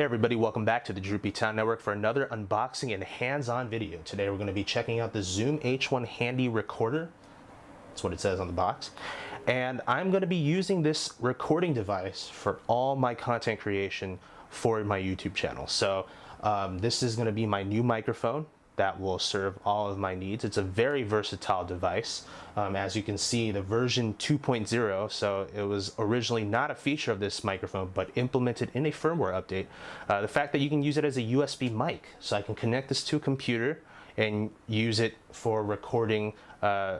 Hey everybody, welcome back to the Droopytown Network for another unboxing and hands-on video. Today we're going to be checking out the Zoom H1 Handy Recorder. That's what it says on the box. And I'm going to be using this recording device for all my content creation for my YouTube channel. So this is going to be my new microphone that will serve all of my needs. It's a very versatile device. As you can see, the version 2.0, so it was originally not a feature of this microphone, but implemented in a firmware update. The fact that you can use it as a USB mic, so I can connect this to a computer and use it for recording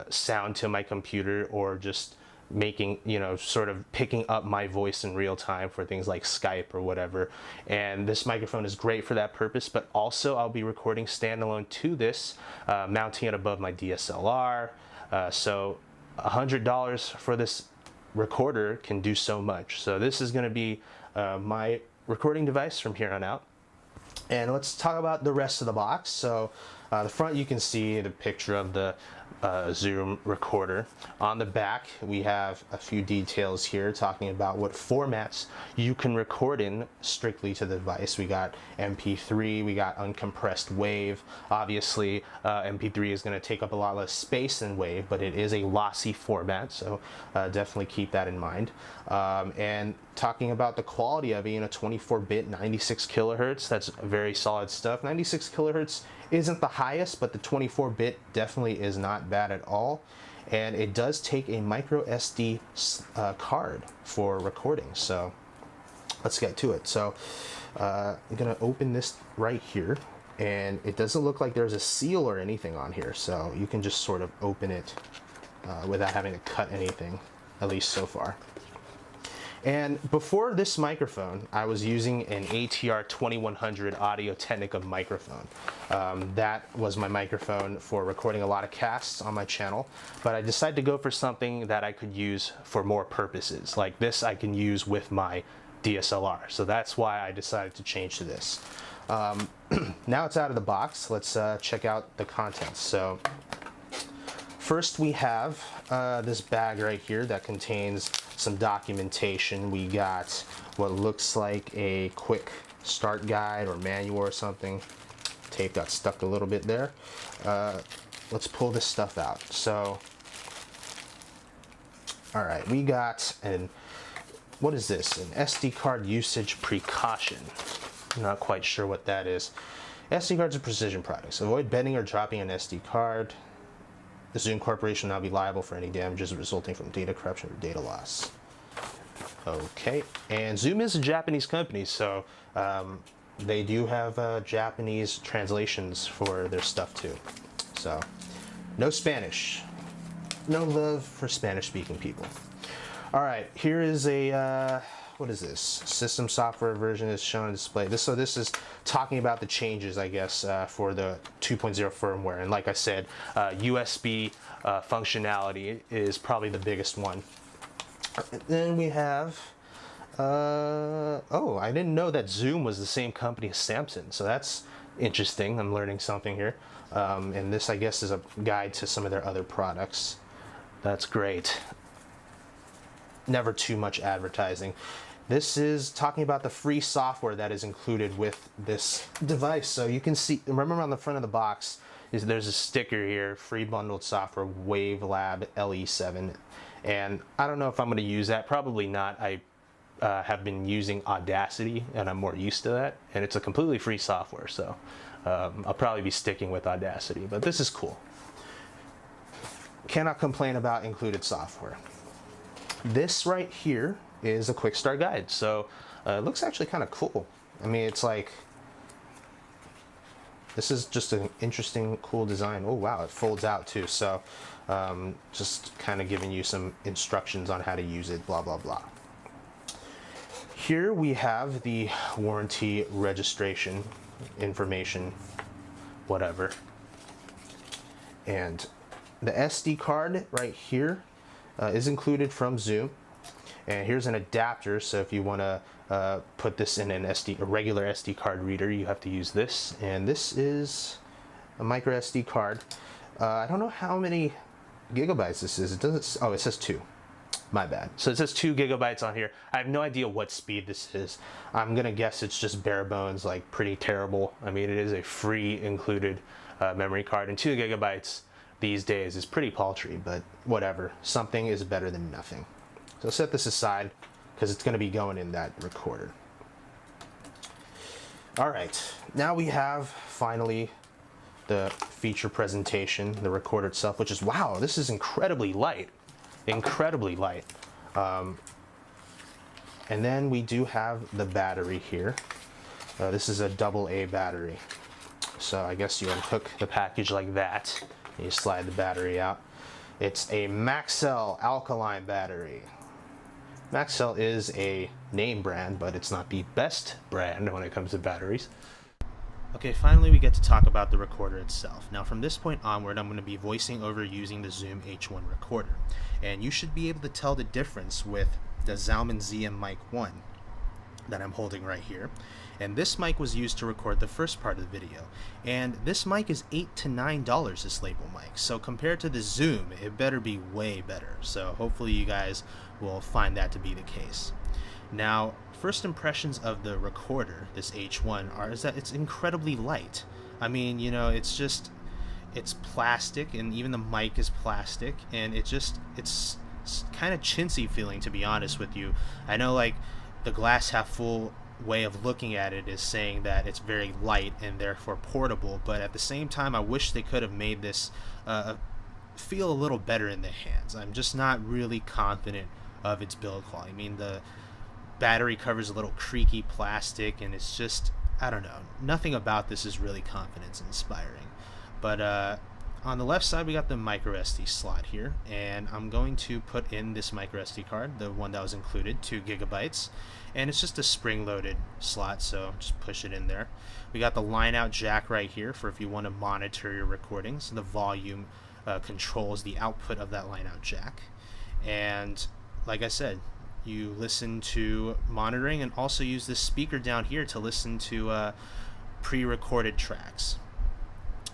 sound to my computer, or just making, sort of picking up my voice in real time for things like Skype or whatever. And this microphone is great for that purpose, but also I'll be recording standalone to this, mounting it above my DSLR. So $100 for this recorder can do so much. So this is going to be my recording device from here on out. And let's talk about the rest of the box. So the front, you can see the picture of the Zoom recorder. On the back, we have a few details here talking about what formats you can record in strictly to the device. We got MP3, we got uncompressed WAV. Obviously, MP3 is going to take up a lot less space than WAV, but it is a lossy format, so definitely keep that in mind. And talking about the quality of being a 24-bit 96 kilohertz, that's very solid stuff. 96 kilohertz isn't the highest, but the 24-bit definitely is not bad at all. And it does take a micro SD card for recording. So let's get to it. So I'm gonna open this right here, and it doesn't look like there's a seal or anything on here, so you can just sort of open it without having to cut anything, at least so far. And before this microphone, I was using an ATR 2100 Audio-Technica microphone. That was my microphone for recording a lot of casts on my channel, but I decided to go for something that I could use for more purposes. Like this, I can use with my DSLR. So that's why I decided to change to this. Now it's out of the box. Let's check out the contents. So first we have this bag right here that contains some documentation. We got what looks like a quick start guide or manual or something. Tape got stuck a little bit there. Let's pull this stuff out. So, all right, we got what is this? An SD card usage precaution. I'm not quite sure what that is. SD cards are precision products. Avoid bending or dropping an SD card. The Zoom Corporation will now be liable for any damages resulting from data corruption or data loss. Okay, and Zoom is a Japanese company, so they do have Japanese translations for their stuff too. So, no Spanish. No love for Spanish-speaking people. All right, here is a, what is this? System software version is shown on display. So this is talking about the changes, I guess, for the 2.0 firmware. And like I said, USB functionality is probably the biggest one. And then we have, oh, I didn't know that Zoom was the same company as Samsung. So that's interesting. I'm learning something here. And this, I guess, is a guide to some of their other products. That's great. Never too much advertising. This is talking about the free software that is included with this device. So you can see, remember on the front of the box, there's a sticker here, free bundled software, WaveLab LE7. And I don't know if I'm going to use that. Probably not. I have been using Audacity, and I'm more used to that. And it's a completely free software, so I'll probably be sticking with Audacity. But this is cool. Cannot complain about included software. This right here is a quick start guide. So it looks actually kind of cool. I mean, it's like, this is just an interesting, cool design. Oh wow, it folds out too. So just kind of giving you some instructions on how to use it, blah, blah, blah. Here we have the warranty registration information, whatever. And the SD card right here is included from Zoom. And here's an adapter, so if you want to put this in a regular SD card reader, you have to use this. And this is a micro SD card. I don't know how many gigabytes this is. It doesn't. Oh, it says 2. My bad. So it says 2 gigabytes on here. I have no idea what speed this is. I'm gonna guess it's just bare bones, like pretty terrible. I mean, it is a free included memory card, and 2 gigabytes these days is pretty paltry, but whatever. Something is better than nothing. So set this aside because it's gonna be going in that recorder. All right, now we have finally the feature presentation, the recorder itself, which is, wow, this is incredibly light. Incredibly light. And then we do have the battery here. This is a AA battery. So I guess you unhook the package like that, and you slide the battery out. It's a Maxell alkaline battery. Maxell is a name brand, but it's not the best brand when it comes to batteries. Okay, finally we get to talk about the recorder itself. Now from this point onward, I'm going to be voicing over using the Zoom H1 recorder. And you should be able to tell the difference with the Zalman ZM Mic 1 that I'm holding right here. And this mic was used to record the first part of the video. And this mic is $8 to $9, this label mic. So compared to the Zoom, it better be way better. So hopefully you guys will find that to be the case. Now, first impressions of the recorder, this H1, is that it's incredibly light. I mean, you know, it's plastic, and even the mic is plastic, and it's kind of chintzy feeling, to be honest with you. I know, like, the glass half full way of looking at it is saying that it's very light and therefore portable, but at the same time, I wish they could have made this feel a little better in the hands. I'm just not really confident of its build quality. I mean, the battery cover's a little creaky plastic, and it's just, I don't know, nothing about this is really confidence inspiring. But on the left side we got the micro SD slot here, and I'm going to put in this micro SD card, the one that was included, 2 gigabytes, and it's just a spring-loaded slot, so just push it in there. We got the line-out jack right here for if you want to monitor your recordings. The volume controls the output of that line-out jack, and like I said, you listen to monitoring and also use this speaker down here to listen to pre-recorded tracks.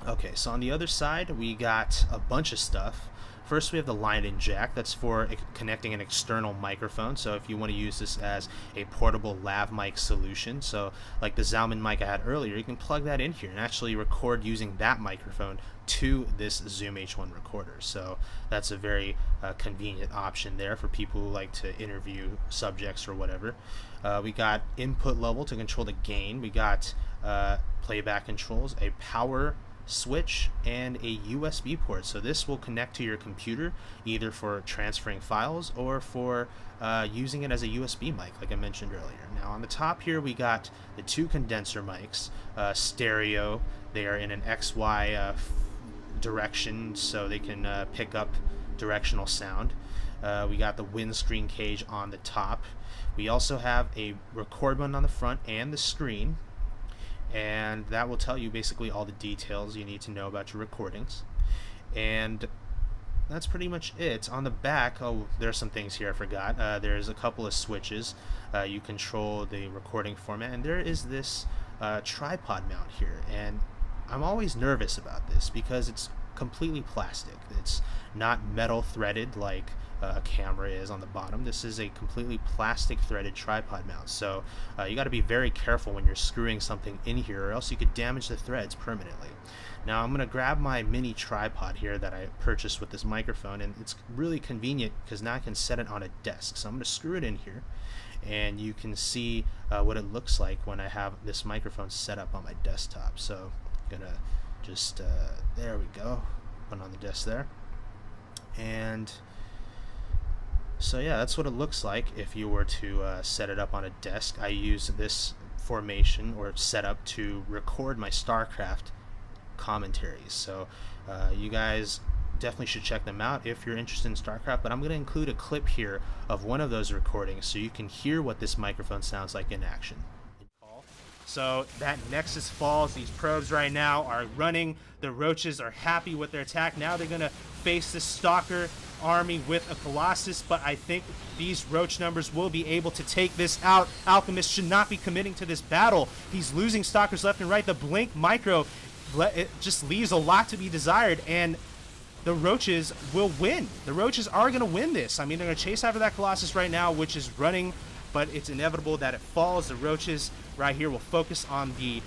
Okay, so on the other side we got a bunch of stuff. First we have the line-in jack. That's for connecting an external microphone, so if you want to use this as a portable lav mic solution, so like the Zalman mic I had earlier, you can plug that in here and actually record using that microphone to this Zoom H1 recorder. So that's a very convenient option there for people who like to interview subjects or whatever. We got input level to control the gain. We got playback controls, a power switch, and a USB port. So this will connect to your computer either for transferring files or for using it as a USB mic, like I mentioned earlier. Now on the top here we got the 2 condenser mics, stereo. They are in an XY direction, so they can pick up directional sound. We got the windscreen cage on the top. We also have a record button on the front and the screen, and that will tell you basically all the details you need to know about your recordings. And that's pretty much it. On the back, oh, there's some things here I forgot. There's a couple of switches. You control the recording format, and there is this tripod mount here, and I'm always nervous about this because it's completely plastic. It's not metal threaded like a camera is on the bottom. This is a completely plastic threaded tripod mount, so you got to be very careful when you're screwing something in here, or else you could damage the threads permanently. Now I'm going to grab my mini tripod here that I purchased with this microphone, and it's really convenient because now I can set it on a desk. So I'm going to screw it in here, and you can see what it looks like when I have this microphone set up on my desktop. So I'm gonna just there we go, put it on the desk there. And so yeah, that's what it looks like if you were to set it up on a desk. I use this formation or setup to record my StarCraft commentaries, so you guys definitely should check them out if you're interested in StarCraft. But I'm going to include a clip here of one of those recordings so you can hear what this microphone sounds like in action. So that Nexus falls. These probes right now are running. The roaches are happy with their attack. Now they're going to face this Stalker army with a Colossus, but I think these roach numbers will be able to take this out. Alchemist should not be committing to this battle. He's losing Stalkers left and right. The Blink Micro, it just leaves a lot to be desired, and the Roaches will win. The Roaches are going to win this. I mean, they're going to chase after that Colossus right now, which is running, but it's inevitable that it falls. The Roaches right here will focus on the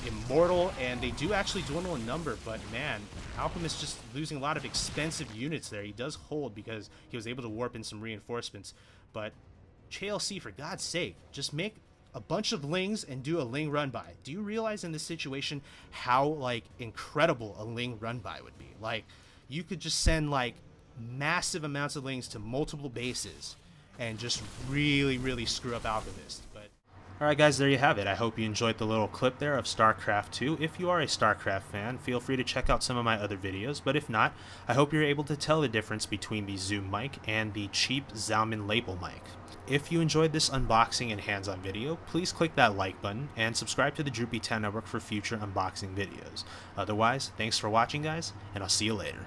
Immortal, and they do actually dwindle in number, but man, Alchemist just losing a lot of expensive units there. He does hold because he was able to warp in some reinforcements, but JLC, for God's sake, just make a bunch of Lings and do a Ling run by. Do you realize in this situation how like incredible a Ling run by would be? Like, you could just send like massive amounts of Lings to multiple bases and just really screw up Alchemist. But alright guys, there you have it. I hope you enjoyed the little clip there of StarCraft 2. If you are a StarCraft fan, feel free to check out some of my other videos, but if not, I hope you're able to tell the difference between the Zoom mic and the cheap Xiaomi lapel mic. If you enjoyed this unboxing and hands-on video, please click that like button and subscribe to the Droopytown network for future unboxing videos. Otherwise, thanks for watching guys, and I'll see you later.